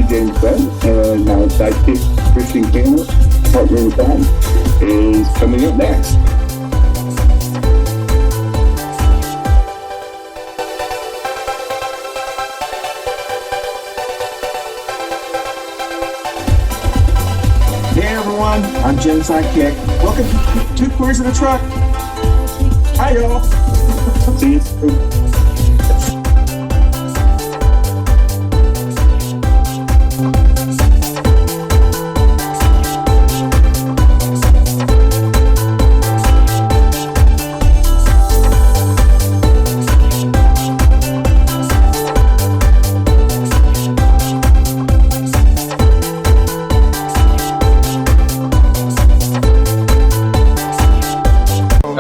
Jenny-Jaymes and our sidekick Christian Cano, partner in crime, is coming up next. Hey everyone, I'm Jen's sidekick. Welcome to Two Queers in a Truck. Hi y'all. See you soon.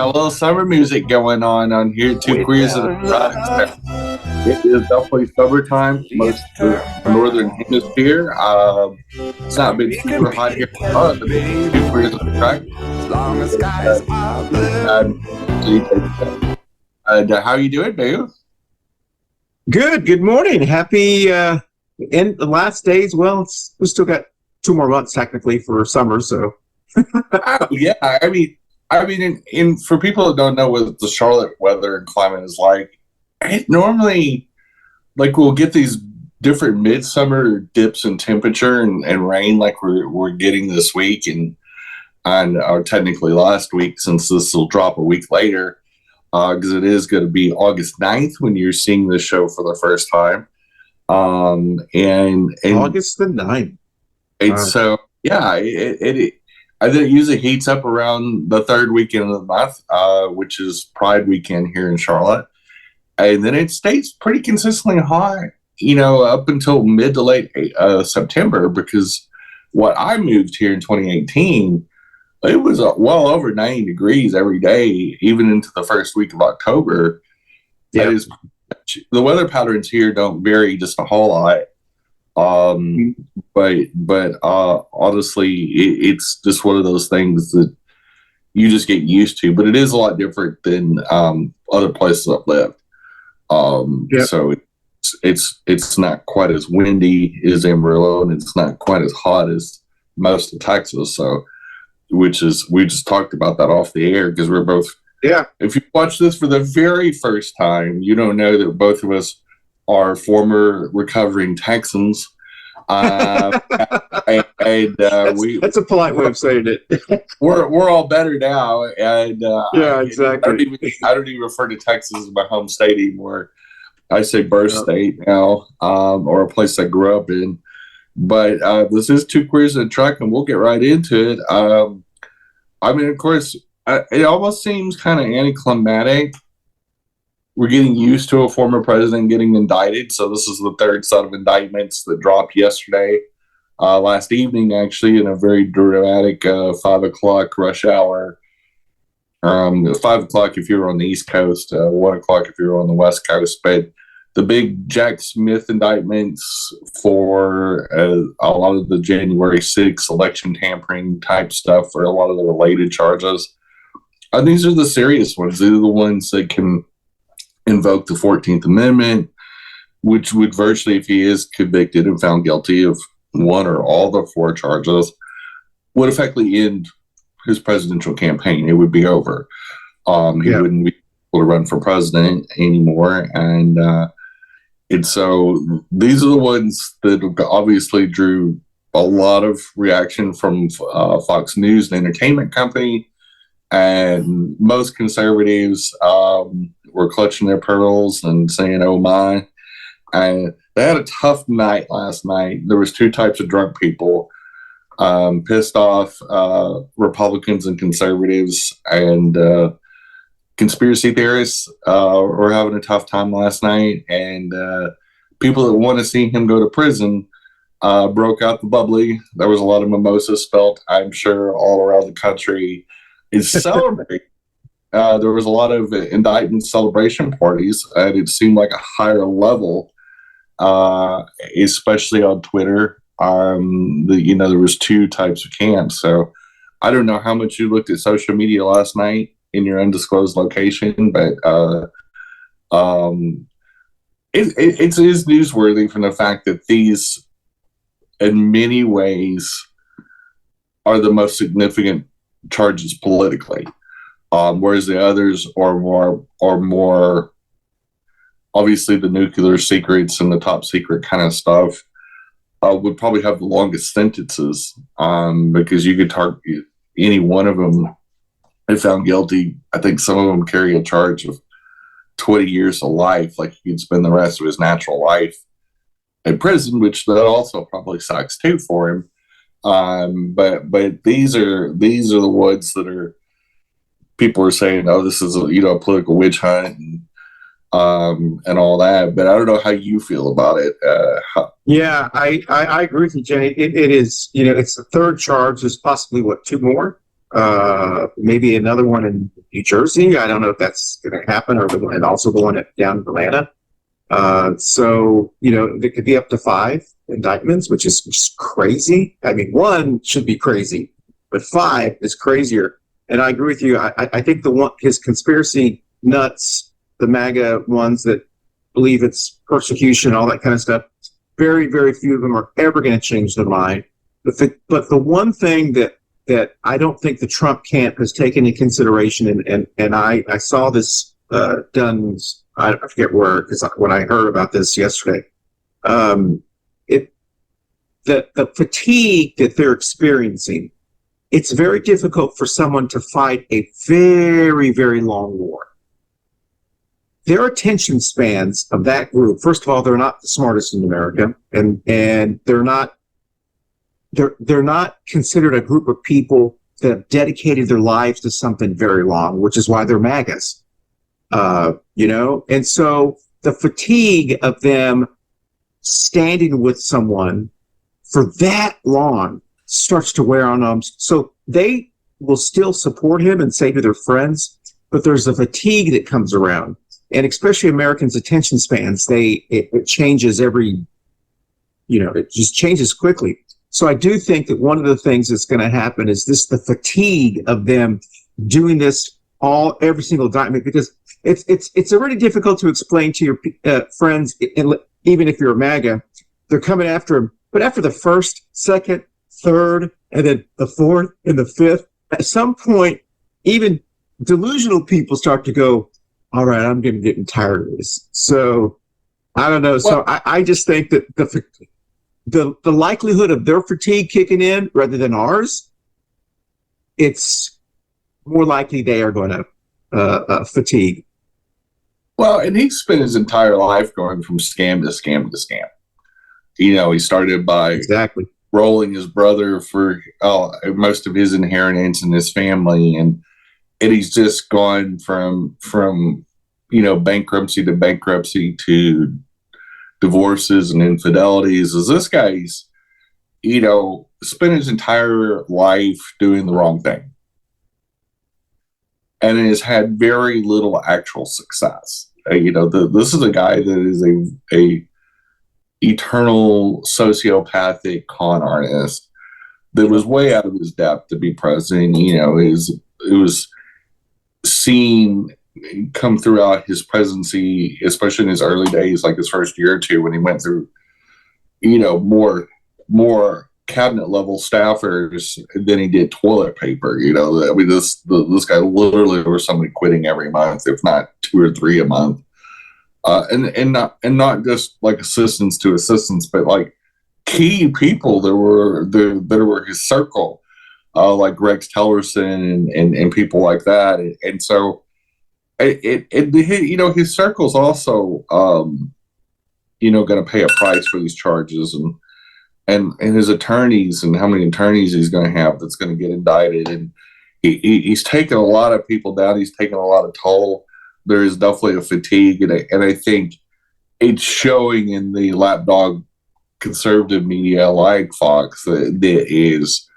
A little summer music going on here at Two Queers in a Truck. It is definitely summertime, most of the northern hemisphere. It's not been super hot here for us, but Two Queers in a Truck. How you doing, Boo? Good morning. Happy end the last days. Well, we still got 2 more months technically for summer, so. Oh, yeah, I mean, in for people that don't know what the Charlotte weather and climate is like, it normally, like, we'll get these different midsummer dips in temperature and rain like we're getting this week and or technically last week, since this will drop a week later, because it is going to be August 9th when you're seeing this show for the first time. And August the 9th. And so, yeah, it usually heats up around the third weekend of the month, which is Pride weekend here in Charlotte. And then it stays pretty consistently hot, up until mid to late September, because what I moved here in 2018, it was well over 90 degrees every day, even into the first week of October. Yeah. That is, the weather patterns here don't vary just a whole lot. But honestly, it's just one of those things that you just get used to. But it is a lot different than other places I've lived. So it's not quite as windy as Amarillo, and it's not quite as hot as most of Texas. So, we just talked about that off the air because we're both. Yeah. If you watch this for the very first time, you don't know that both of us are former recovering Texans. That's a polite way of saying it. we're all better now, and yeah, exactly. I don't even refer to Texas as my home state anymore. I say birth state now, or a place I grew up in. But this is Two Queers in a Truck, and we'll get right into it. I mean, of course, it almost seems kind of anticlimactic. We're getting used to a former president getting indicted, so this is the third set of indictments that dropped yesterday, last evening, actually, in a very dramatic 5 o'clock rush hour. 5 o'clock if you're on the East Coast, 1 o'clock if you're on the West Coast. But the big Jack Smith indictments for a lot of the January 6th election tampering type stuff, for a lot of the related charges. These are the serious ones. These are the ones that can invoke the 14th Amendment, which would virtually, if he is convicted and found guilty of one or all the 4 charges, would effectively end his presidential campaign. It would be over. He wouldn't be able to run for president anymore. And so these are the ones that obviously drew a lot of reaction from Fox News, an entertainment company, and most conservatives were clutching their pearls and saying, "Oh my!" And they had a tough night last night. There was 2 types of drunk people, pissed off Republicans and conservatives, and conspiracy theorists were having a tough time last night. And people that want to see him go to prison broke out the bubbly. There was a lot of mimosas spelt, I'm sure, all around the country. It's celebrating. There was a lot of indictment celebration parties, and it seemed like a higher level, especially on Twitter. There was 2 types of camps. So I don't know how much you looked at social media last night in your undisclosed location, but it is newsworthy from the fact that these in many ways, are the most significant charges politically, whereas the others are more obviously the nuclear secrets and the top secret kind of stuff would probably have the longest sentences because you could target any one of them if found guilty. I think some of them carry a charge of 20 years of life, like he could spend the rest of his natural life in prison, which that also probably sucks too for him. But these are the ones that are people are saying, oh, this is a political witch hunt and all that. But I don't know how you feel about it. Yeah, I agree with you, Jenny. It is, it's the third charge. There's possibly two more, maybe another one in New Jersey. I don't know if that's going to happen, and also the one down in Atlanta. So there could be up to 5 indictments, which is just crazy. I mean, 1 should be crazy, but 5 is crazier. And I agree with you. I think his conspiracy nuts, the MAGA ones that believe it's persecution, all that kind of stuff, very, very few of them are ever going to change their mind. But the one thing that I don't think the Trump camp has taken into consideration, and I saw this done, I forget where, because when I heard about this yesterday, the fatigue that they're experiencing, it's very difficult for someone to fight a very, very long war. Their attention spans of that group, first of all, they're not the smartest in America, and they're not considered a group of people that have dedicated their lives to something very long, which is why they're MAGAs. And so the fatigue of them standing with someone for that long starts to wear on them. So they will still support him and say to their friends, but there's a fatigue that comes around. And especially Americans' attention spans, it changes it just changes quickly. So I do think that one of the things that's going to happen is the fatigue of them doing this every single indictment, because it's already difficult to explain to your friends, even if you're a MAGA, they're coming after him. But after the first, second, third, and then the fourth and the fifth, at some point, even delusional people start to go, all right, I'm getting tired of this. So I don't know. So I just think that the likelihood of their fatigue kicking in rather than ours, it's more likely they are going to fatigue. Well, and he spent his entire life going from scam to scam to scam. He started by rolling his brother for most of his inheritance and his family, and he's just gone from bankruptcy to bankruptcy to divorces and infidelities. As this guy's spent his entire life doing the wrong thing, and has had very little actual success. This is a guy that is a eternal sociopathic con artist that was way out of his depth to be president. It was seen come throughout his presidency, especially in his early days, like his first year or two, when he went through, more cabinet level staffers than he did toilet paper. I mean, this guy literally was somebody quitting every month, if not 2 or 3 a month, and not just like assistants to assistants, but like key people that were his circle, like Rex Tillerson and people like that, and so his circle's also going to pay a price for these charges, and his attorneys, and how many attorneys he's going to have that's going to get indicted. And he's taken a lot of people down. He's taken a lot of toll. There is definitely a fatigue, and I think it's showing in the lapdog conservative media like Fox that is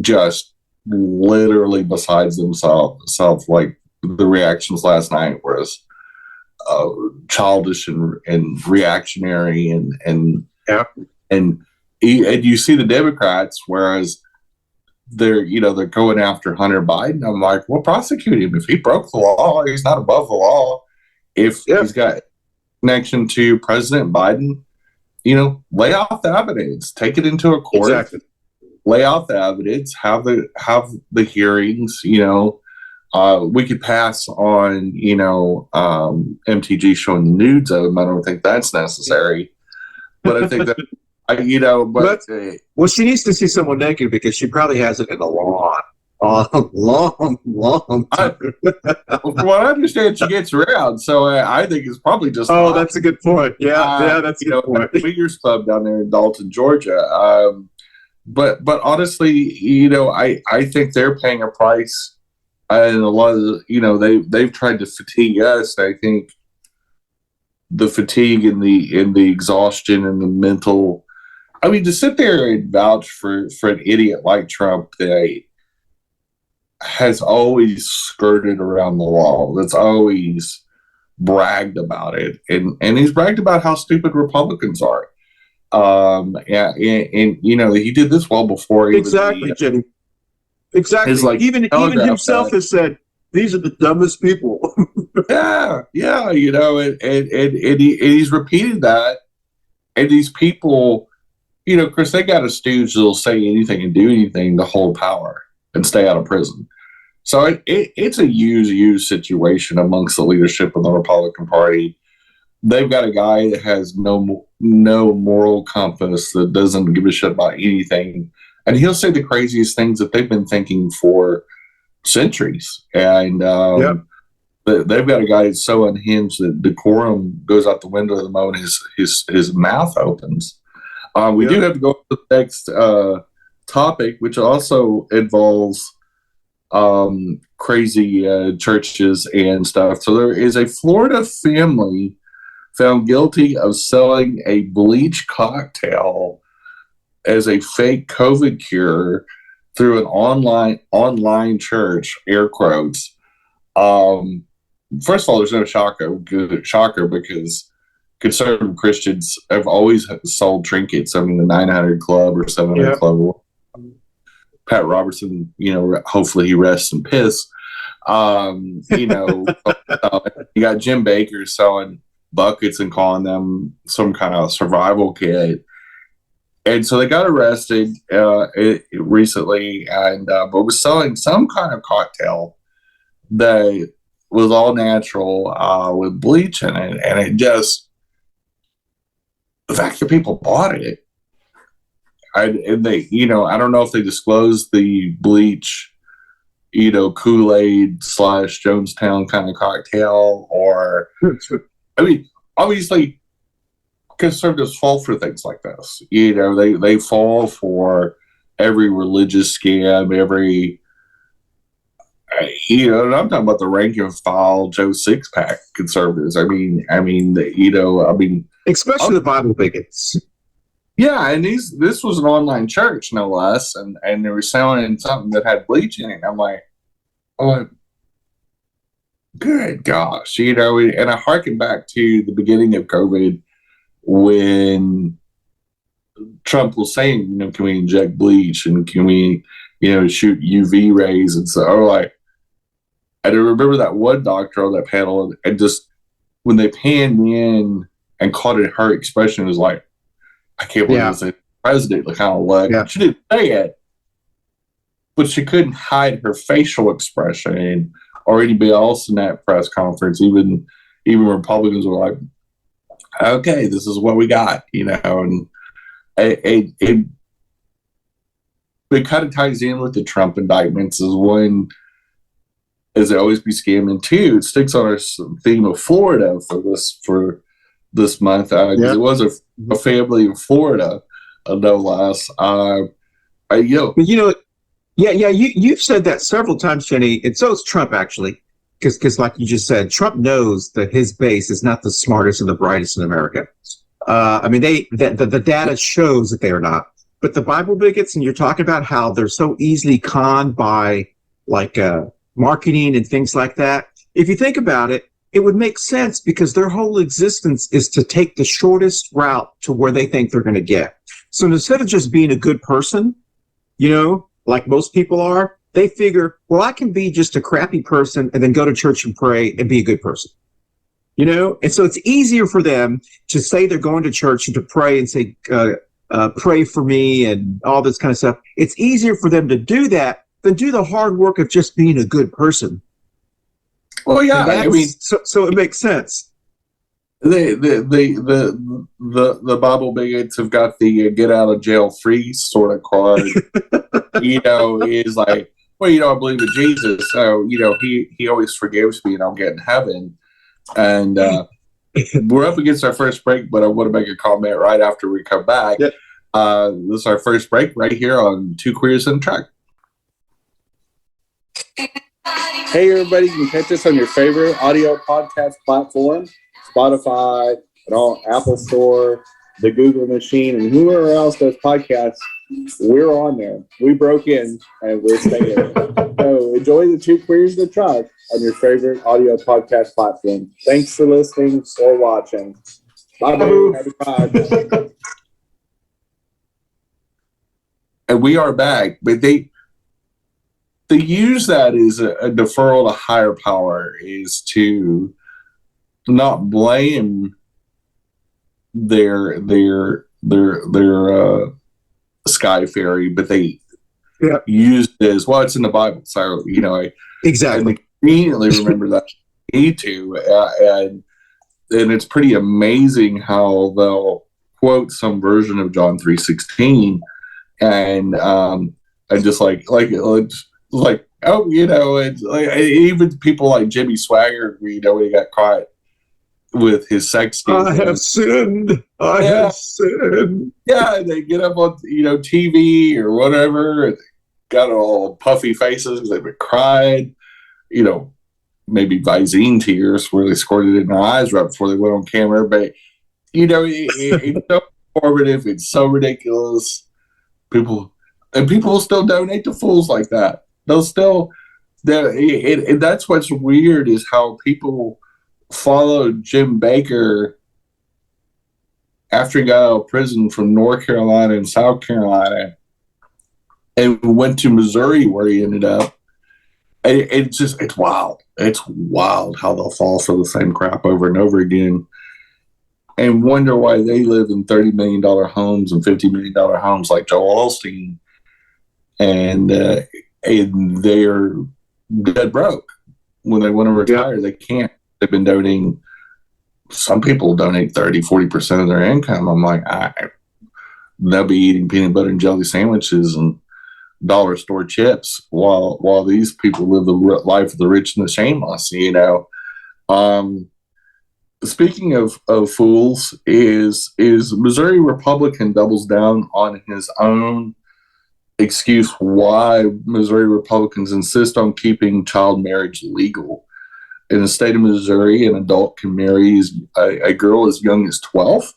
just literally besides themselves. Like the reactions last night was childish and reactionary, and you see the Democrats, whereas they're going after Hunter Biden. I'm like, well, prosecute him. If he broke the law, he's not above the law. If he's got connection to President Biden, lay out the evidence, take it into a court, Exactly. lay out the evidence, have the hearings. We could pass on, MTG showing the nudes of him. I don't think that's necessary, but I think that, well, she needs to see someone naked because she probably hasn't in a long time. From what I understand, she gets around, so I think it's probably just. Oh, that's a good point. Yeah, that's a good point. Figures Club down there in Dalton, Georgia. But honestly, I think they're paying a price, and a lot of they've tried to fatigue us. I think the fatigue and the exhaustion and the mental. I mean, to sit there and vouch for an idiot like Trump that has always skirted around the law, that's always bragged about it, and he's bragged about how stupid Republicans are. And he did this well before. Exactly, Jenny. Exactly. Even himself has said these are the dumbest people. yeah, and he's repeated that, and these people, of course, they got a stooge that'll say anything and do anything to hold power and stay out of prison. So it's a use situation amongst the leadership of the Republican Party. They've got a guy that has no moral compass, that doesn't give a shit about anything, and he'll say the craziest things that they've been thinking for centuries. And they've got a guy that's so unhinged that decorum goes out the window the moment his mouth opens. We do have to go to the next topic, which also involves crazy churches and stuff. So there is a Florida family found guilty of selling a bleach cocktail as a fake COVID cure through an online church, air quotes. First of all, there's no shocker because conservative Christians have always sold trinkets. I mean, the 900 Club or 700 Club. Pat Robertson, hopefully he rests in piss. You got Jim Baker selling buckets and calling them some kind of survival kit. And so they got arrested recently, and but was selling some kind of cocktail that was all natural with bleach in it, and it just, the fact that people bought it, and they, I don't know if they disclosed the bleach, Kool-Aid / Jonestown kind of cocktail, or I mean, obviously, conservatives fall for things like this. They fall for every religious scam, every, and I'm talking about the rank and file Joe Sixpack conservatives. Especially the Bible bigots. Yeah, and this was an online church, no less, and they were selling something that had bleach in it. I'm like, oh, good gosh, and I harken back to the beginning of COVID when Trump was saying, can we inject bleach and can we, shoot UV rays, and so I remember that one doctor on that panel, and just when they panned in and caught it, her expression was like, I can't believe it's the president. She didn't say it, but she couldn't hide her facial expression, or anybody else in that press conference. Even Republicans were like, okay, this is what we got, and it kind of ties in with the Trump indictments as one, as they always be scamming. Two, it sticks on our theme of Florida for this month. It was a family in Florida, no less. You've said that several times, Jenny, and so is Trump, actually. Because like you just said, Trump knows that his base is not the smartest and the brightest in America. The data shows that they are not. But the Bible bigots, and you're talking about how they're so easily conned by marketing and things like that. If you think about it, it would make sense because their whole existence is to take the shortest route to where they think they're going to get. So instead of just being a good person, like most people are, they figure, well, I can be just a crappy person and then go to church and pray and be a good person. you know? And so it's easier for them to say they're going to church and to pray and say, pray for me and all this kind of stuff. It's easier for them to do that than do the hard work of just being a good person. Well, yeah, I mean, so it makes sense. The Bible bigots have got the get out of jail free sort of card. You know, is like, well, you know, I believe in Jesus, so you know, he always forgives me, and I'll get in heaven. And we're up against our first break, but I want to make a comment right after we come back. Yep. This is our first break right here on Two Queers and a Truck. Hey, everybody, you can catch us on your favorite audio podcast platform, Spotify, and all Apple Store, the Google machine, and whoever else does podcasts. We're on there. We broke in, and we're staying. So enjoy the Two Queers in the Truck on your favorite audio podcast platform. Thanks for listening or watching. Bye-bye. Happy time. And we are back, but they use that as a deferral to higher power, is to not blame their sky fairy, but they use it as, well, it's in the Bible, so you know, exactly. I immediately remember that you need to, and it's pretty amazing how they'll quote some version of John 3:16, and just like oh, you know, it's like even people like Jimmy Swagger, you know, when he got caught with his sex scandal. I have sinned. I have sinned. Yeah, they get up on, you know, TV or whatever, and got all puffy faces because they've been crying, you know, maybe Visine tears where they squirted it in their eyes right before they went on camera. But, you know, it's so informative. It's so ridiculous. People will still donate to fools like that. They'll still, and that's what's weird, is how people followed Jim Baker after he got out of prison from North Carolina and South Carolina and went to Missouri, where he ended up. It's wild. It's wild how they'll fall for the same crap over and over again and wonder why they live in $30 million homes and $50 million homes like Joel Osteen, and they're dead broke. When they want to retire, they can't. They've been donating. Some people donate 30-40% of their income. I'm like, they'll be eating peanut butter and jelly sandwiches and dollar store chips while these people live the life of the rich and the shameless, you know. Speaking of fools, is Missouri Republican doubles down on his own excuse why Missouri Republicans insist on keeping child marriage legal. In the state of Missouri, an adult can marry a girl as young as 12.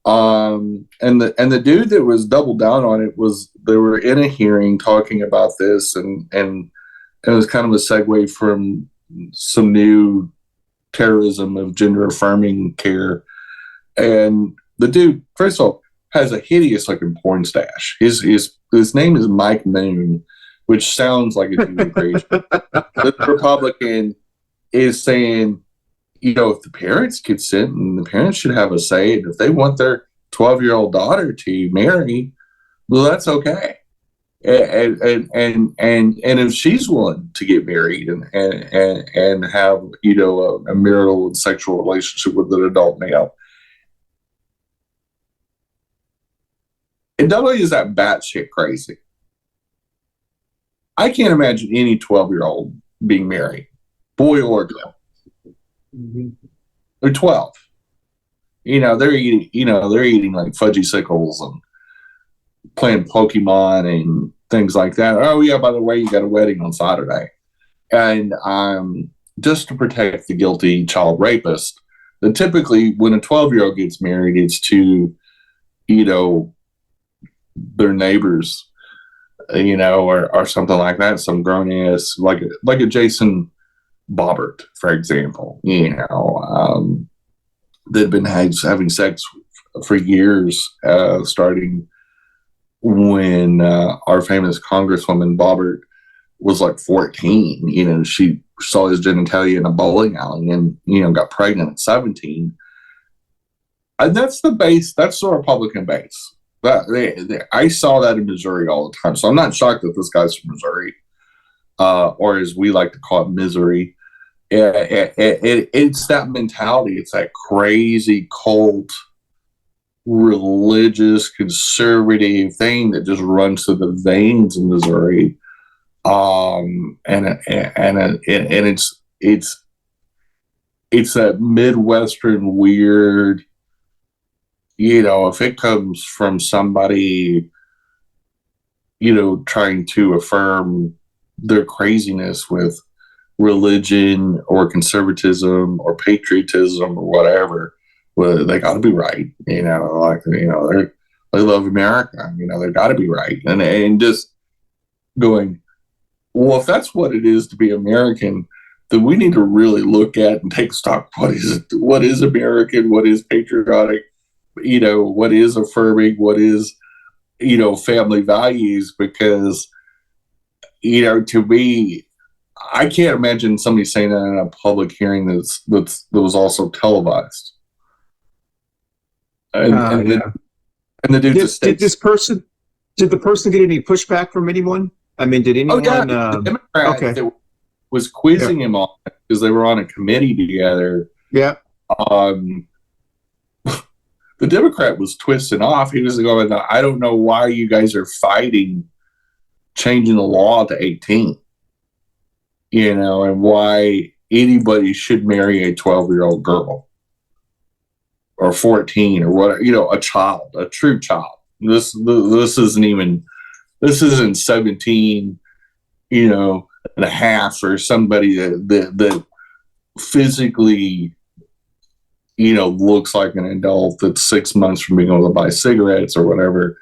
And the dude that was doubled down on it was, they were in a hearing talking about this, and it was kind of a segue from some new terrorism of gender affirming care. And the dude, first of all, has a hideous looking porn stash. His name is Mike Moon, which sounds like a demon creation. The Republican is saying, you know, if the parents consent, and the parents should have a say, and if they want their 12-year-old daughter to marry, well, that's okay. And if she's willing to get married and have, you know, a marital and sexual relationship with an adult male. And not only is that batshit crazy, I can't imagine any 12-year-old being married, boy or girl. Mm-hmm. They're 12. You know, they're eating like fudgy sickles and playing Pokemon and things like that. Oh yeah, by the way, you got a wedding on Saturday. And just to protect the guilty child rapist, then typically when a 12-year-old gets married, it's to, you know, their neighbors, you know, or something like that. Some grown ass, like a Jason Bobbert, for example, you know, they've been having sex for years, starting when our famous Congresswoman Bobbert was like 14. She saw his genitalia in a bowling alley and, got pregnant at 17. And that's the base. That's the Republican base. I saw that in Missouri all the time. So I'm not shocked that this guy's from Missouri, or as we like to call it, misery. It's that mentality. It's that crazy cult, religious, conservative thing that just runs through the veins in Missouri. And it's that Midwestern weird, if it comes from somebody, trying to affirm their craziness with religion or conservatism or patriotism or whatever, well, they got to be right. They love America. They got to be right. And just going, well, if that's what it is to be American, then we need to really look at and take stock. What is American? What is patriotic? What is affirming? What is, family values? Because, to me, I can't imagine somebody saying that in a public hearing that was also televised. And the dude did the person get any pushback from anyone? I mean, did anyone? The Democrat that was quizzing him on it because they were on a committee together. Yeah. The Democrat was twisting off. He was going, I don't know why you guys are fighting changing the law to 18. And why anybody should marry a 12-year-old girl or 14 or whatever, a child, a true child. This isn't 17, and a half, or somebody that physically, looks like an adult that's 6 months from being able to buy cigarettes or whatever.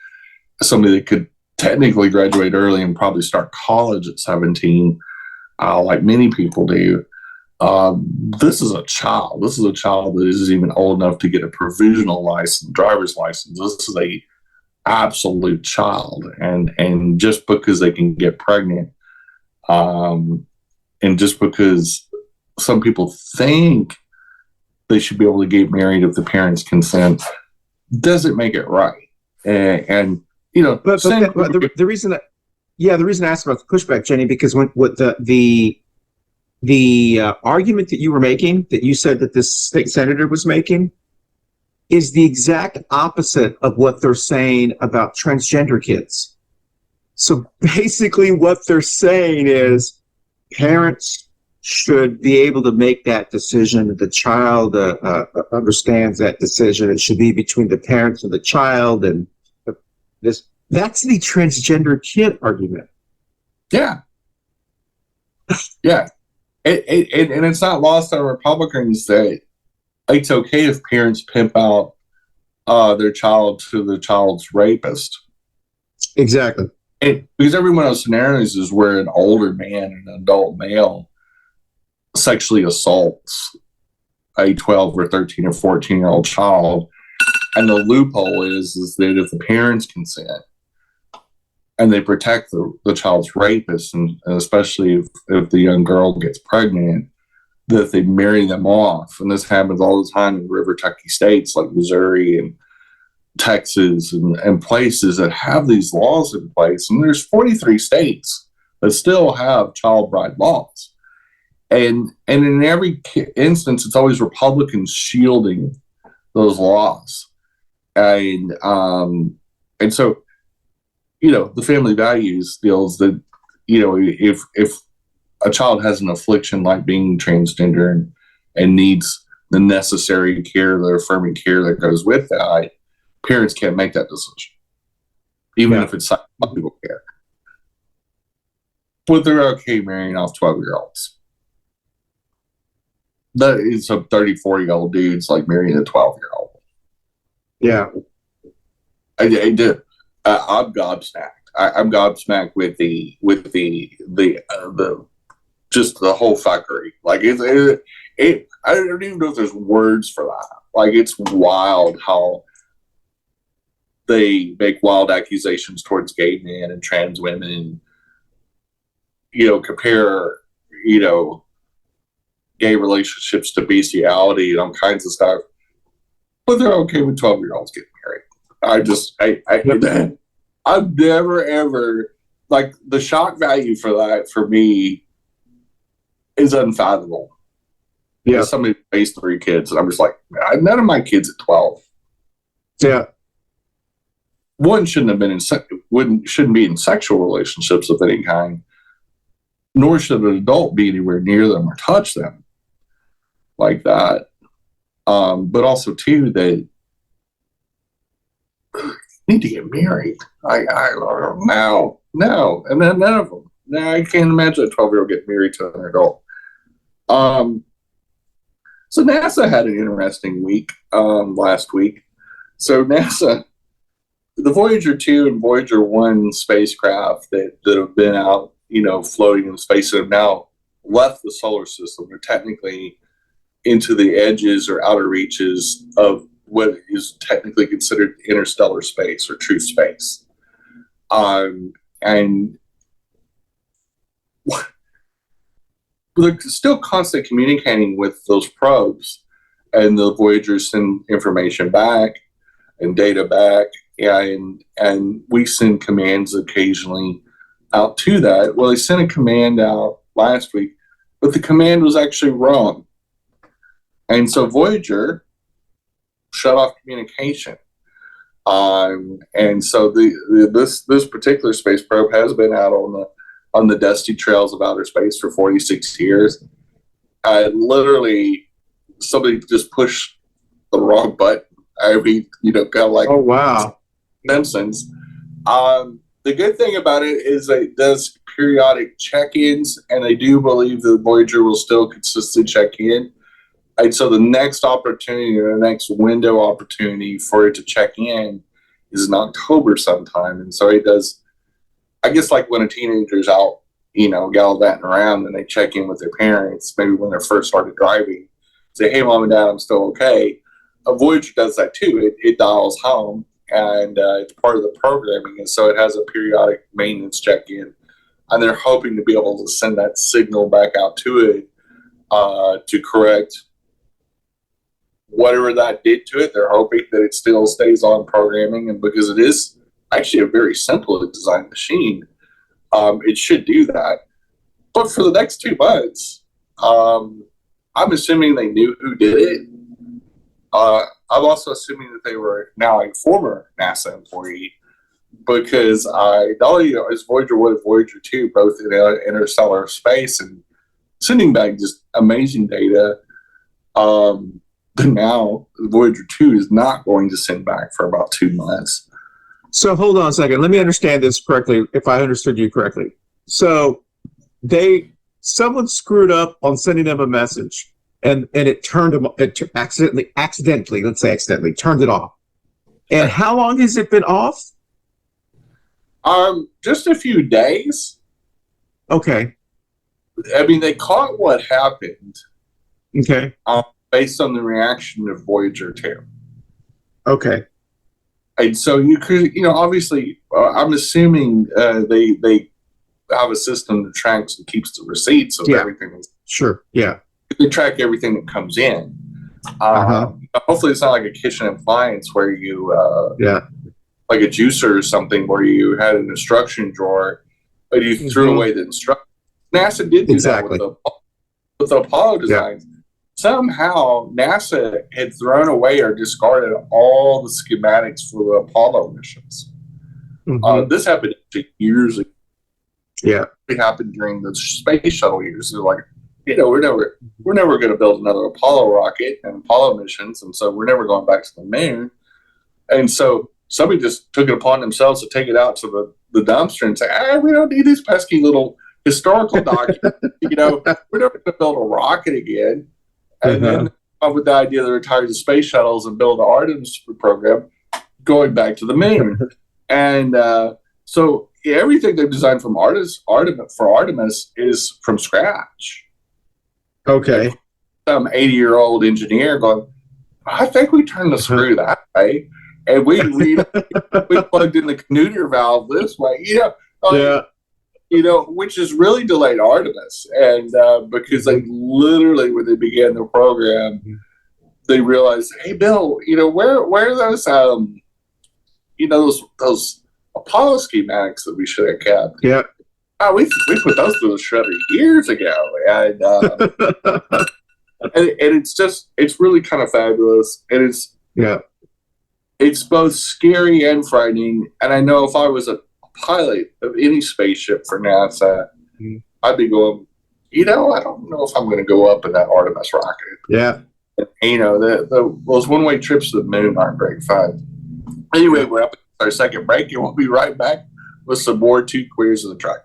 Somebody that could technically graduate early and probably start college at 17, like many people do. This is a child. This is a child that isn't even old enough to get a provisional license, driver's license. This is a absolute child, and just because they can get pregnant, and just because some people think they should be able to get married if the parents consent, doesn't make it right. And the reason I asked about the pushback, Jenny, because the argument that you were making, that you said that this state senator was making, is the exact opposite of what they're saying about transgender kids. So basically what they're saying is parents should be able to make that decision. The child understands that decision. It should be between the parents and the child. And that's the transgender kid argument. Yeah. Yeah. And it's not lost on Republicans that it's okay if parents pimp out their child to the child's rapist. Exactly. Because every one of those scenarios is where an older man, an adult male, sexually assaults a 12 or 13 or 14-year-old child. And the loophole is that if the parents consent and they protect the child's rapist, and especially if the young girl gets pregnant, that they marry them off. And this happens all the time in river Kentucky states like Missouri and Texas and places that have these laws in place. And there's 43 states that still have child bride laws. And in every instance, it's always Republicans shielding those laws. And so, the family values deals that, if a child has an affliction like being transgender and needs the necessary care, the affirming care that goes with that, parents can't make that decision, even if it's psychological care. But they're okay marrying off 12-year-olds. That is some 34-year-old dudes like marrying a 12-year-old. Yeah. I did. I'm gobsmacked. I'm gobsmacked with the just the whole fuckery. Like it I don't even know if there's words for that. Like, it's wild how they make wild accusations towards gay men and trans women compare, gay relationships to bestiality and all kinds of stuff, but they're okay with 12-year-olds getting married. I've never ever, like, the shock value for that for me is unfathomable. Yeah. Somebody raised 3 kids, and I'm just like, none of my kids at 12. Yeah. One shouldn't be in sexual relationships of any kind, nor should an adult be anywhere near them or touch them like that. But also too, they need to get married. I don't know. No, and then none of them. No, I can't imagine a 12-year-old getting married to an adult. So NASA had an interesting week last week. So NASA, the Voyager 2 and Voyager 1 spacecraft that have been out, floating in space and have now left the solar system. They're technically into the edges or outer reaches of what is technically considered interstellar space or true space. And they're still constantly communicating with those probes, and the Voyagers send information back and data back, and we send commands occasionally out to that. Well, they sent a command out last week, but the command was actually wrong. And so Voyager shut off communication. And so this particular space probe has been out on the dusty trails of outer space for 46 years. Literally, somebody just pushed the wrong button. I mean, kind of like, oh wow, Simpsons. The good thing about it is that it does periodic check-ins, and I do believe the Voyager will still consistently check in. And so the next opportunity, or the next window opportunity for it to check in is in October sometime. And so it does, I guess, like when a teenager's out, gallivanting around, and they check in with their parents, maybe when they're first started driving, say, hey, mom and dad, I'm still okay. A Voyager does that too. It dials home, and it's part of the programming. And so it has a periodic maintenance check-in, and they're hoping to be able to send that signal back out to it to correct whatever that did to it. They're hoping that it still stays on programming, and because it is actually a very simple design machine, it should do that. But for the next 2 months, I'm assuming they knew who did it. I'm also assuming that they were now a former NASA employee, because not only is Voyager 1 and Voyager 2 both in interstellar space and sending back just amazing data, but now Voyager 2 is not going to send back for about 2 months. So hold on a second. Let me understand this correctly, if I understood you correctly. So someone screwed up on sending them a message, and it turned them, accidentally turned it off. And how long has it been off? Just a few days. Okay. I mean, they caught what happened. Okay. Based on the reaction of Voyager 2. Okay. And so you could, obviously, I'm assuming they have a system that tracks and keeps the receipts of everything. Sure. Yeah. They track everything that comes in. Hopefully, it's not like a kitchen appliance where you, like a juicer or something, where you had an instruction drawer, but you threw away the instructions. NASA did do that with the Apollo designs. Somehow, NASA had thrown away or discarded all the schematics for the Apollo missions. This happened years ago. Yeah, it happened during the space shuttle years. They're like, we're never going to build another Apollo rocket and Apollo missions, and so we're never going back to the moon. And so somebody just took it upon themselves to take it out to the dumpster and say, we don't need these pesky little historical documents. We're never going to build a rocket again. And then up with the idea to retire the space shuttles and build the Artemis program, going back to the moon. And so everything they've designed from Artemis is from scratch. Okay. Some 80-year-old engineer going, I think we turned the screw that way, and we plugged in the Knudter valve this way. which is really delayed Artemis. And because they literally, when they began the program, they realized, hey, Bill, where are those, those Apollo schematics that we should have kept? Yeah. Oh, we put those through the shredder years ago. And, and it's really kind of fabulous. And it's both scary and frightening. And I know if I was a pilot of any spaceship for NASA, I'd be going, I don't know if I'm going to go up in that Artemis rocket. Yeah. Those one-way trips to the moon aren't very fun. Anyway, we're up at our second break, and we'll be right back with some more Two Queers in the Truck.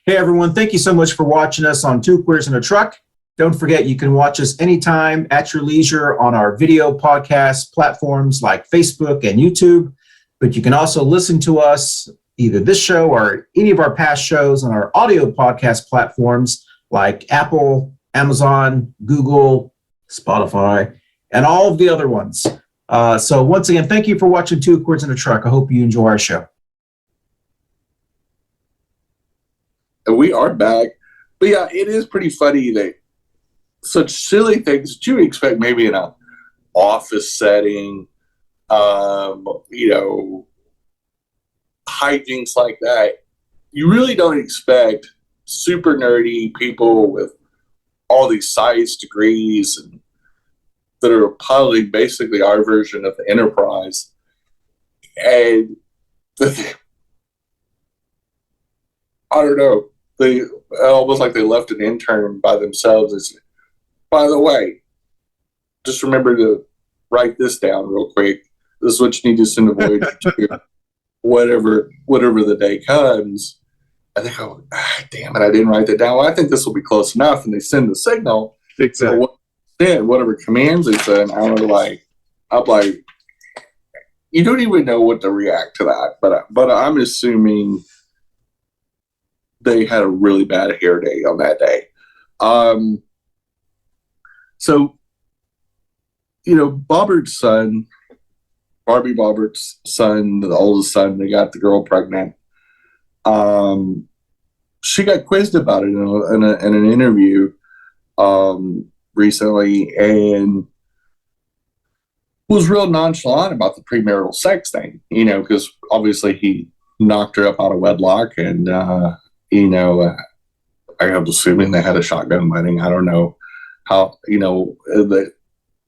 Hey, everyone. Thank you so much for watching us on Two Queers in a Truck. Don't forget, you can watch us anytime at your leisure on our video podcast platforms like Facebook and YouTube. But you can also listen to us, either this show or any of our past shows, on our audio podcast platforms like Apple, Amazon, Google, Spotify, and all of the other ones. So once again, thank you for watching Two Queers in a Truck. I hope you enjoy our show. And we are back. But yeah, it is pretty funny that such silly things that you would expect maybe in an office setting, hijinks like that. You really don't expect super nerdy people with all these science degrees and that are piloting basically our version of the Enterprise. And I don't know, they almost like they left an intern by themselves. It's, by the way, just remember to write this down real quick. This is what you need to send a Voyager to, whatever the day comes. And they go, damn it, I didn't write that down. Well, I think this will be close enough. And they send the signal. Exactly. Whatever commands they send, I'm like, you don't even know what to react to that. But I'm assuming they had a really bad hair day on that day. So, Bobbert's son, Barbie Bobbert's son, the oldest son, they got the girl pregnant. She got quizzed about it in an interview recently, and was real nonchalant about the premarital sex thing, because obviously he knocked her up out of wedlock, and I'm assuming they had a shotgun wedding. I don't know how,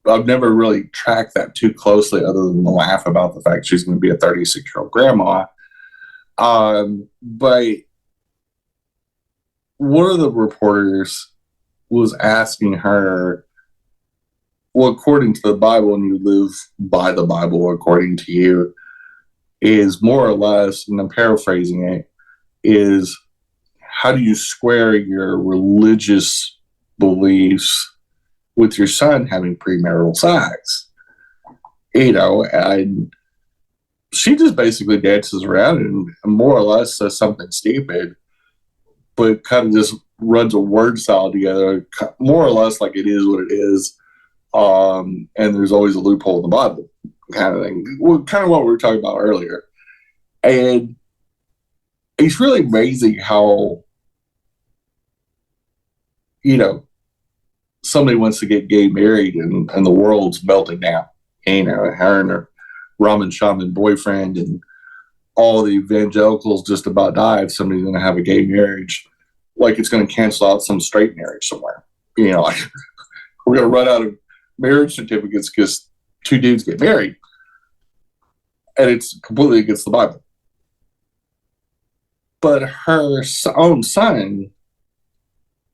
I've never really tracked that too closely, other than the laugh about the fact she's going to be a 36-year-old grandma. But one of the reporters was asking her, well, according to the Bible, and you live by the Bible according to you, is more or less, and I'm paraphrasing it, is how do you square your religious beliefs with your son having premarital sex? And she just basically dances around and more or less says something stupid, but kind of just runs a word salad together, more or less like it is what it is. And there's always a loophole in the Bible kind of thing. Well, kind of what we were talking about earlier. And it's really amazing how, somebody wants to get gay married and the world's melting down. Her and her ramen shaman boyfriend and all the evangelicals just about die if somebody's going to have a gay marriage. Like it's going to cancel out some straight marriage somewhere. Like we're going to run out of marriage certificates because two dudes get married. And it's completely against the Bible. But her own son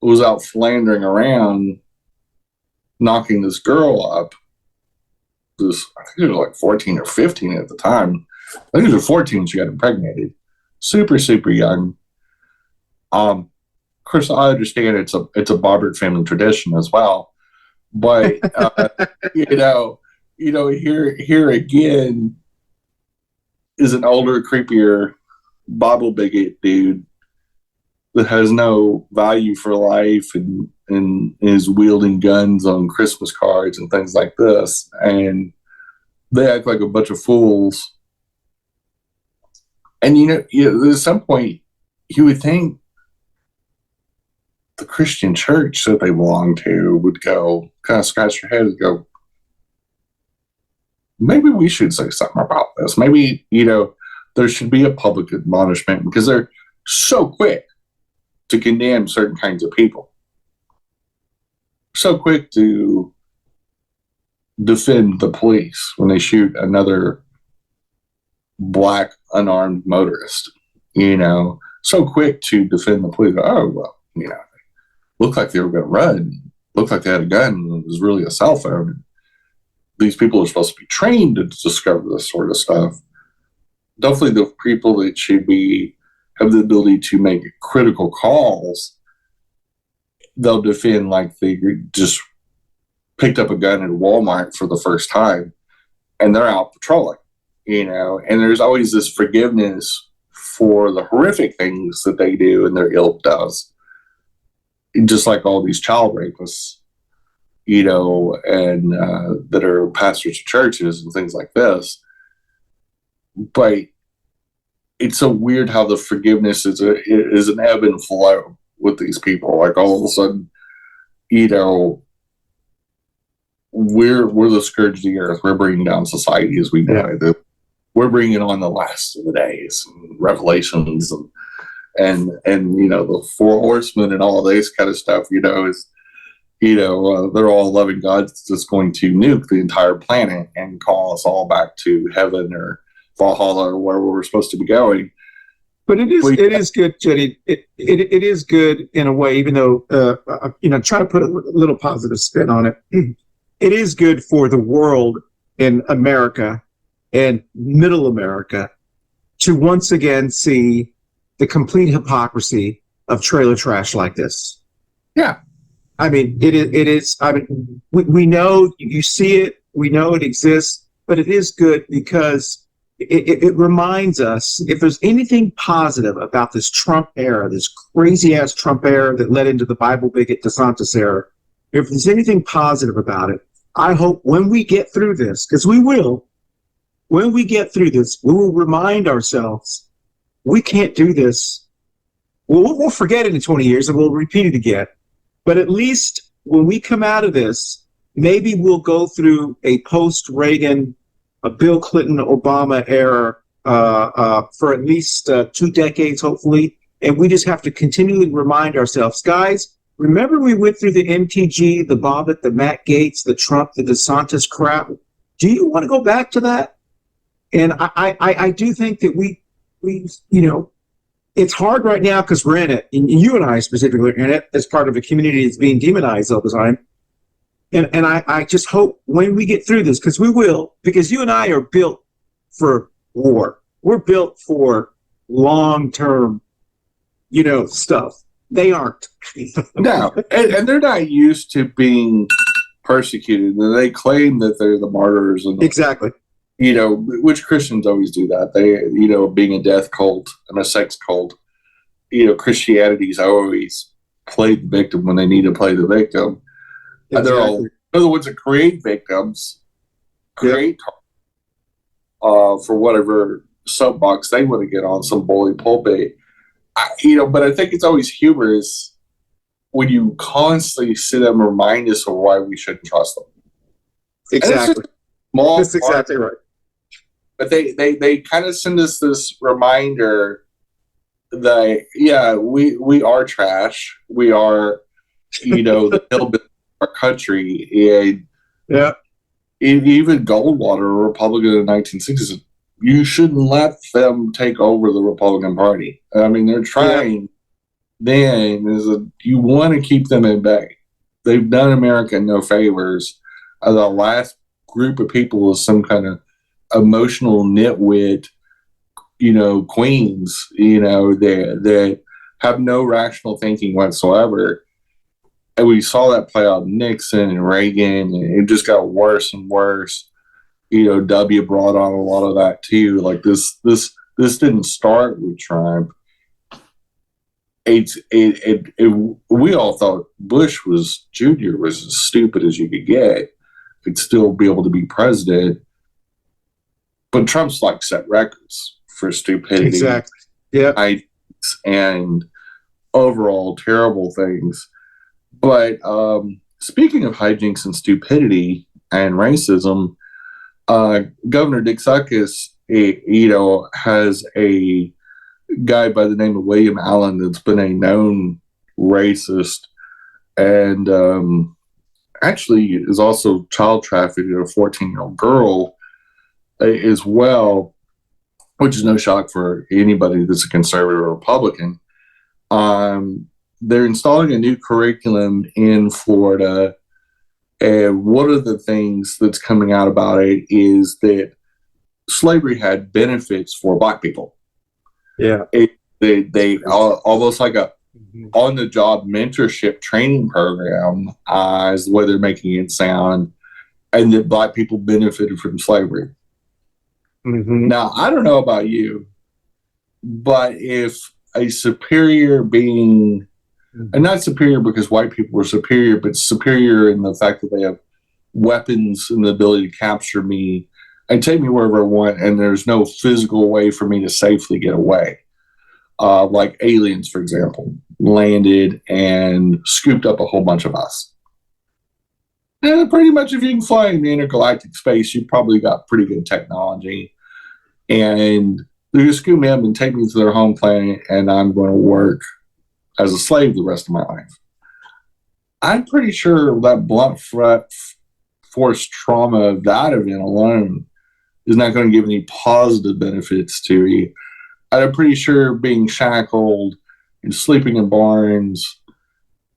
was out philandering around, knocking this girl up. I think it was like 14 or 15 at the time. I think it was 14 she got impregnated. Super, super young. Of course, I understand it's a Bobbert family tradition as well. But, here again is an older, creepier Bible bigot dude that has no value for life and is wielding guns on Christmas cards and things like this. And they act like a bunch of fools And at some point, you would think the Christian church that they belong to would go, kind of scratch your head and go, maybe we should say something about this. Maybe, there should be a public admonishment, because they're so quick to condemn certain kinds of people. So quick to defend the police when they shoot another black unarmed motorist, so quick to defend the police. Oh, well, looked like they were going to run, looked like they had a gun, and it was really a cell phone. These people are supposed to be trained to discover this sort of stuff. Definitely the people that should have the ability to make critical calls, they'll defend like they just picked up a gun at Walmart for the first time and they're out patrolling, and there's always this forgiveness for the horrific things that they do and their ilk does. Just like all these child rapists, and that are pastors of churches and things like this. But it's so weird how the forgiveness is an ebb and flow with these people. Like all of a sudden, we're the scourge of the earth. We're bringing down society as we know it. We're bringing on the last of the days, and Revelations, and the four horsemen and all of this kind of stuff. They're all loving God that's just going to nuke the entire planet and call us all back to heaven or Valhalla or where we're supposed to be going. But it is good, Jenny. It is good in a way, even though try to put a little positive spin on it. It is good for the world in America and Middle America to once again see the complete hypocrisy of trailer trash like this. Yeah. I mean, it is. I mean, we know you see it. We know it exists, but it is good because it reminds us, if there's anything positive about this Trump era, this crazy ass Trump era that led into the Bible bigot DeSantis era, if there's anything positive about it, I hope when we get through this, because we will, when we get through this, we will remind ourselves we can't do this. We'll forget it in 20 years and we'll repeat it again. But at least when we come out of this, maybe we'll go through a post-Reagan, a Bill Clinton, Obama era for at least 2 decades, hopefully. And we just have to continually remind ourselves, guys, remember we went through the MTG, the Bobbitt, the Matt Gaetz, the Trump, the DeSantis crap. Do you want to go back to that? And I do think that we it's hard right now because we're in it. And you and I specifically are in it as part of a community that's being demonized all the time. And I just hope when we get through this, because we will, because you and I are built for war. We're built for long-term, stuff. They aren't. No, and they're not used to being persecuted. They claim that they're the martyrs. And Exactly. Which Christians always do that. They, being a death cult and a sex cult, Christianity's always played the victim when they need to play the victim. Exactly. And they're the ones that create victims, for whatever soapbox they want to get on some bully pulpit. But I think it's always humorous when you constantly sit them and remind us of why we shouldn't trust them. Exactly. That's exactly right. But they kind of send us this reminder that, we are trash. We are, the hillbilly of our country. And even Goldwater, a Republican in the 1960s, you shouldn't let them take over the Republican Party. I mean, they're trying then. You want to keep them in bay. They've done America no favors. The last group of people is some kind of emotional nitwit, queens, that have no rational thinking whatsoever. And we saw that play out Nixon and Reagan, and it just got worse and worse. W brought on a lot of that too. Like this didn't start with Trump. We all thought Bush Jr. was as stupid as you could get. Could still be able to be president. But Trump's set records for stupidity. Exactly. Yeah. And overall terrible things. But speaking of hijinks and stupidity and racism, Governor Dukakis, has a guy by the name of William Allen that's been a known racist and actually is also child trafficking a 14-year-old girl as well, which is no shock for anybody that's a conservative or Republican. They're installing a new curriculum in Florida, and one of the things that's coming out about it is that slavery had benefits for Black people. Yeah. They almost like a on-the-job mentorship training program is the way they're making it sound, and that Black people benefited from slavery. Mm-hmm. Now, I don't know about you, but if a superior being, and not superior because white people were superior, but superior in the fact that they have weapons and the ability to capture me and take me wherever I want, and there's no physical way for me to safely get away. Like aliens, for example, landed and scooped up a whole bunch of us. And pretty much if you can fly in the intergalactic space, you probably got pretty good technology. And they're going to scoop me up and take me to their home planet, and I'm going to work as a slave the rest of my life. I'm pretty sure that blunt force trauma of that event alone is not going to give any positive benefits to you. I'm pretty sure being shackled and sleeping in barns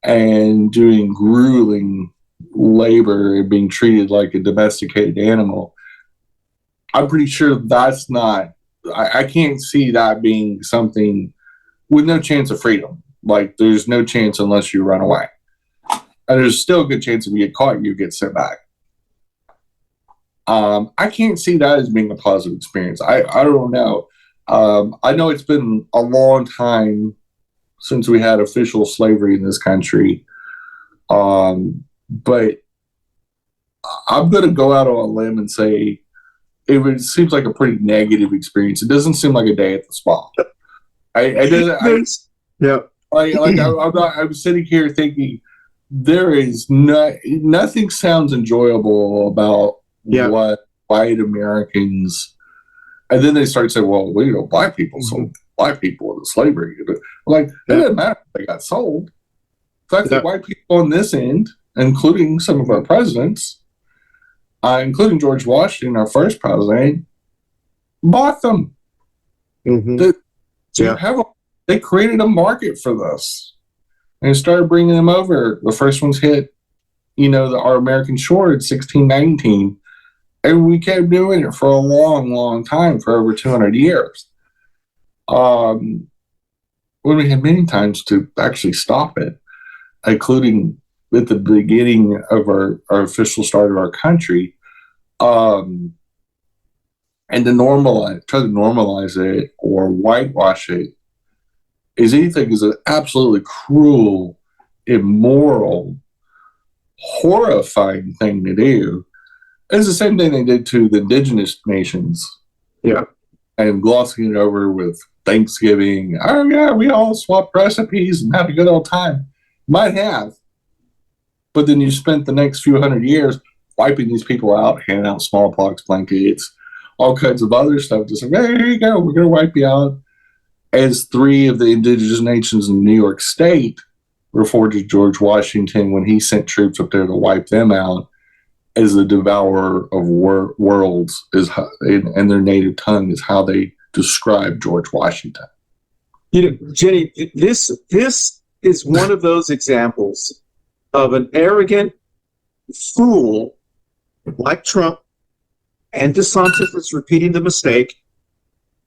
and doing grueling labor and being treated like a domesticated animal, I'm pretty sure that's not, I can't see that being something with no chance of freedom. Like, there's no chance unless you run away. And there's still a good chance if you get caught, you get sent back. I can't see that as being a positive experience. I don't know. I know it's been a long time since we had official slavery in this country. But I'm going to go out on a limb and say it seems like a pretty negative experience. It doesn't seem like a day at the spa. I'm sitting here thinking there is nothing sounds enjoyable about what white Americans, and then they start saying, well, Black people sold Black people into slavery. Like, it doesn't matter if they got sold. The fact that white people on this end, including some of our presidents, including George Washington, our first president, bought them. Mm-hmm. They created a market for this and started bringing them over. The first ones hit, our American shore in 1619. And we kept doing it for a long, long time, for over 200 years. When we had many times to actually stop it, including at the beginning of our official start of our country, and to try to normalize it or whitewash it is an absolutely cruel, immoral, horrifying thing to do. It's the same thing they did to the indigenous nations. Yeah. And glossing it over with Thanksgiving. Oh, yeah, we all swapped recipes and had a good old time. Might have. But then you spent the next few hundred years wiping these people out, handing out smallpox blankets, all kinds of other stuff. Just like, hey, here you go, we're going to wipe you out. As three of the indigenous nations in New York State referred to George Washington when he sent troops up there to wipe them out as the devourer of worlds, and their native tongue is how they describe George Washington. Jenny, this is one of those examples of an arrogant fool like Trump, and DeSantis is repeating the mistake.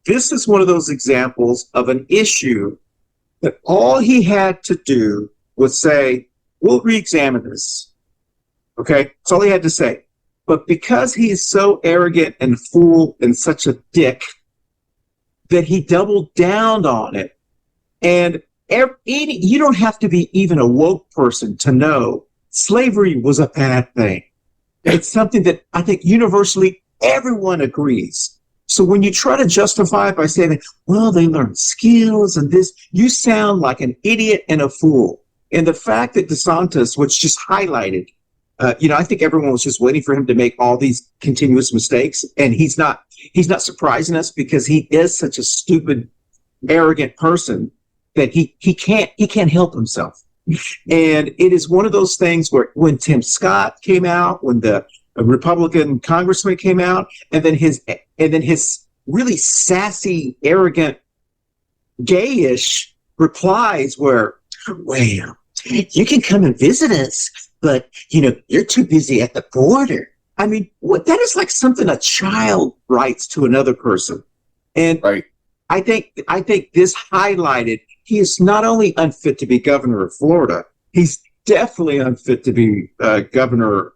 This is one of those examples of an issue that all he had to do was say, we'll re-examine this. Okay, that's all he had to say. But because he's so arrogant and fool and such a dick that he doubled down on it. And you don't have to be even a woke person to know slavery was a bad thing. It's something that I think universally everyone agrees. So when you try to justify it by saying, well, they learned skills and this, you sound like an idiot and a fool. And the fact that DeSantis, which just highlighted, I think everyone was just waiting for him to make all these continuous mistakes, and he's not surprising us because he is such a stupid, arrogant person that he can't help himself. And it is one of those things where when Tim Scott came out, when the Republican congressman came out, and then his really sassy, arrogant, gayish replies were, well, you can come and visit us, but you're too busy at the border. I mean, that is like something a child writes to another person. And Right. I think this highlighted he is not only unfit to be governor of Florida, he's definitely unfit to be governor,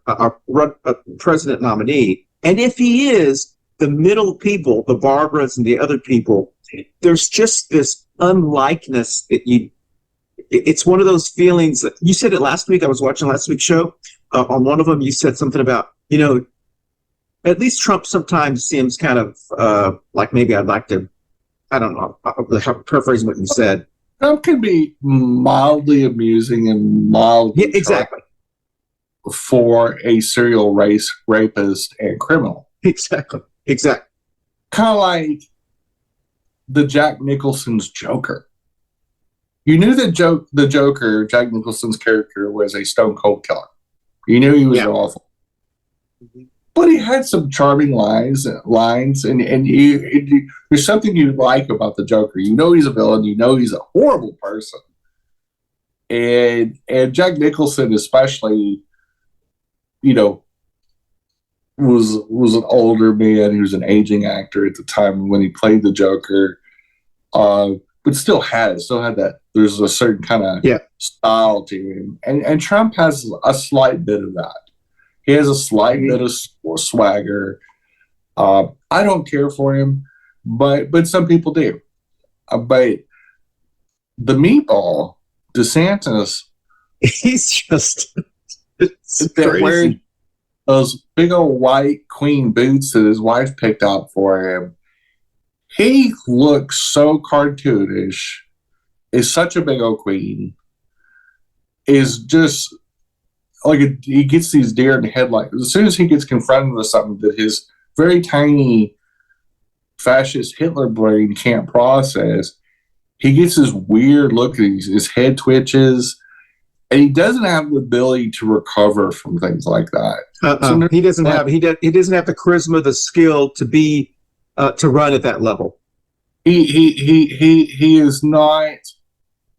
president nominee. And if he is, the middle people, the Barbaras and the other people, there's just this unlikeness that it's one of those feelings that you said it last week. I was watching last week's show. On one of them, you said something about, at least Trump sometimes seems kind of like maybe I'd like to, I don't know, paraphrasing what you said. Trump can be mildly amusing and mildly exactly for a serial rapist and criminal. Exactly. Kind of like the Jack Nicholson's Joker. You knew that the Joker, Jack Nicholson's character, was a stone cold killer. You knew he was awful. Mm-hmm. But he had some charming lines, and there's something you like about the Joker. You know he's a villain. You know he's a horrible person. And Jack Nicholson, especially, was an older man. He was an aging actor at the time when he played the Joker, but still had that. There's a certain kind of style to him, and Trump has a slight bit of that. He has a slight bit of swagger. I don't care for him, but some people do. But the meatball, DeSantis, he's just wearing those big old white queen boots that his wife picked out for him. He looks so cartoonish. Is such a big old queen. Is just like he gets these deer in the headlights. As soon as he gets confronted with something that his very tiny fascist Hitler brain can't process, he gets this weird look. His head twitches, and he doesn't have the ability to recover from things like that. So he doesn't have the charisma, the skill to be to run at that level. He is not.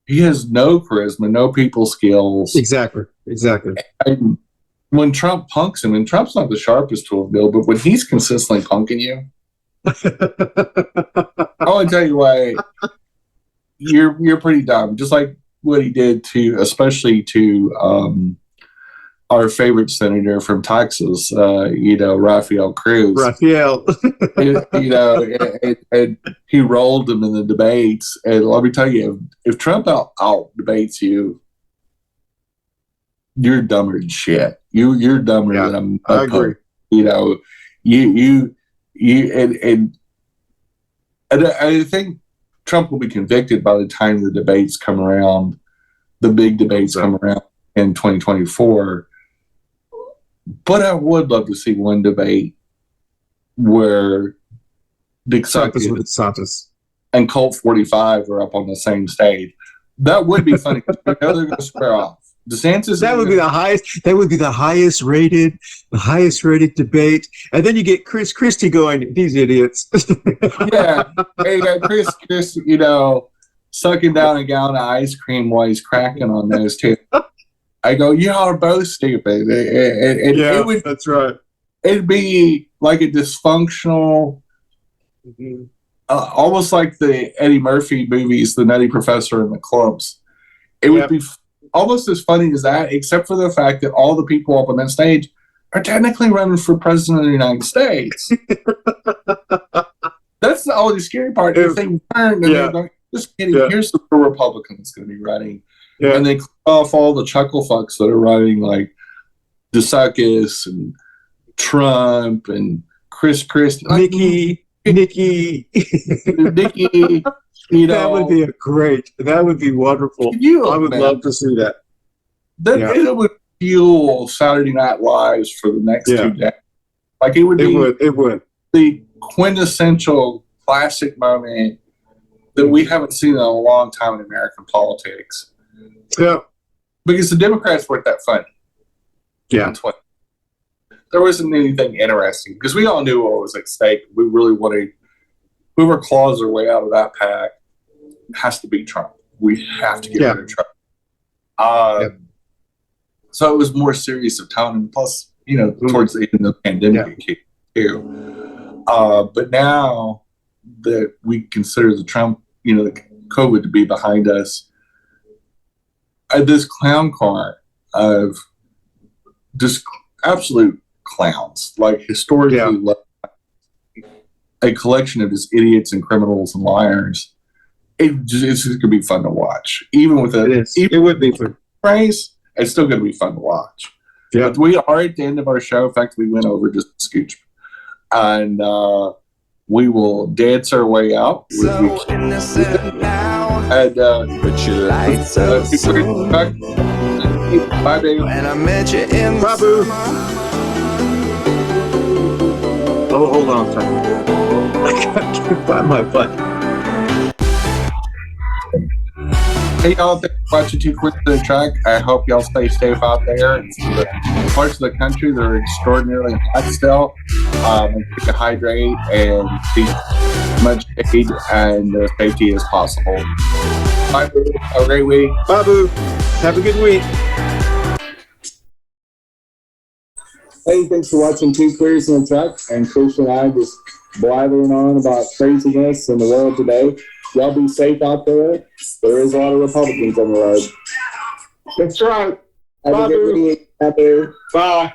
He has no charisma, no people skills. Exactly. And when Trump punks him, and Trump's not the sharpest tool of Bill, but when he's consistently punking you, I want to tell you why you're pretty dumb. Just like what he did especially to our favorite senator from Texas, Rafael Cruz. And he rolled him in the debates. And let me tell you, if Trump out debates you, you're dumber than shit. You're dumber than a I agree. And I think Trump will be convicted by the time the debates come around. The big debates come around in 2024. But I would love to see one debate where DeSantis and Colt 45 are up on the same stage. That would be funny. They're going to square off. DeSantis. That would be the highest. That would be the highest rated debate. And then you get Chris Christie going, these idiots. Yeah, hey, you got Chris, sucking down a gallon of ice cream while he's cracking on those two. I go, y'all are both stupid. And that's right. It'd be like a dysfunctional, almost like the Eddie Murphy movies, The Nutty Professor and the Clumps. It would be almost as funny as that, except for the fact that all the people up on that stage are technically running for president of the United States. That's the only scary part. If they turn and they're going, just kidding, here's the Republican that's going to be running. Yeah. And they click off all the chuckle fucks that are running, like DeSantis and Trump and Chris Christie. Nikki. Nikki. Nikki, you know, That would be wonderful. I would love to see that. It would fuel Saturday Night Lives for the next 2 days. Like it would the quintessential classic moment that we haven't seen in a long time in American politics. Yeah. Because the Democrats weren't that funny. Yeah. There wasn't anything interesting because we all knew what was at stake. We really wanted whoever claws their way out of that pack has to beat Trump. We have to get rid of Trump. So it was more serious of tone, and plus, you know, towards the end of the pandemic too. But now that we consider the Trump, you know, the COVID to be behind us, this clown car of just absolute clowns, like historically a collection of just idiots and criminals and liars. It's just going to be fun to watch. Even with it would be fun. Praise, it's still going to be fun to watch. Yeah. But we are at the end of our show. In fact, we went over just a scooch. And we will dance our way out. So innocent now. And But you lied so soon. bye, baby. When I met you in the Babu. summer. Oh, hold on a second. I can't find my button. Hey, y'all, thanks for watching Too Quick to the Track. I hope y'all stay safe out there. In the parts of the country that are extraordinarily hot still. Keep you hydrate and keep as much aid and safety as possible. Bye, Boo. Have a great week. Babu, have a good week. Hey, thanks for watching Two Queers in a Truck. And Christian and I just blathering on about craziness in the world today. Y'all be safe out there. There is a lot of Republicans on the road. That's right. Have a good week out there. Bye.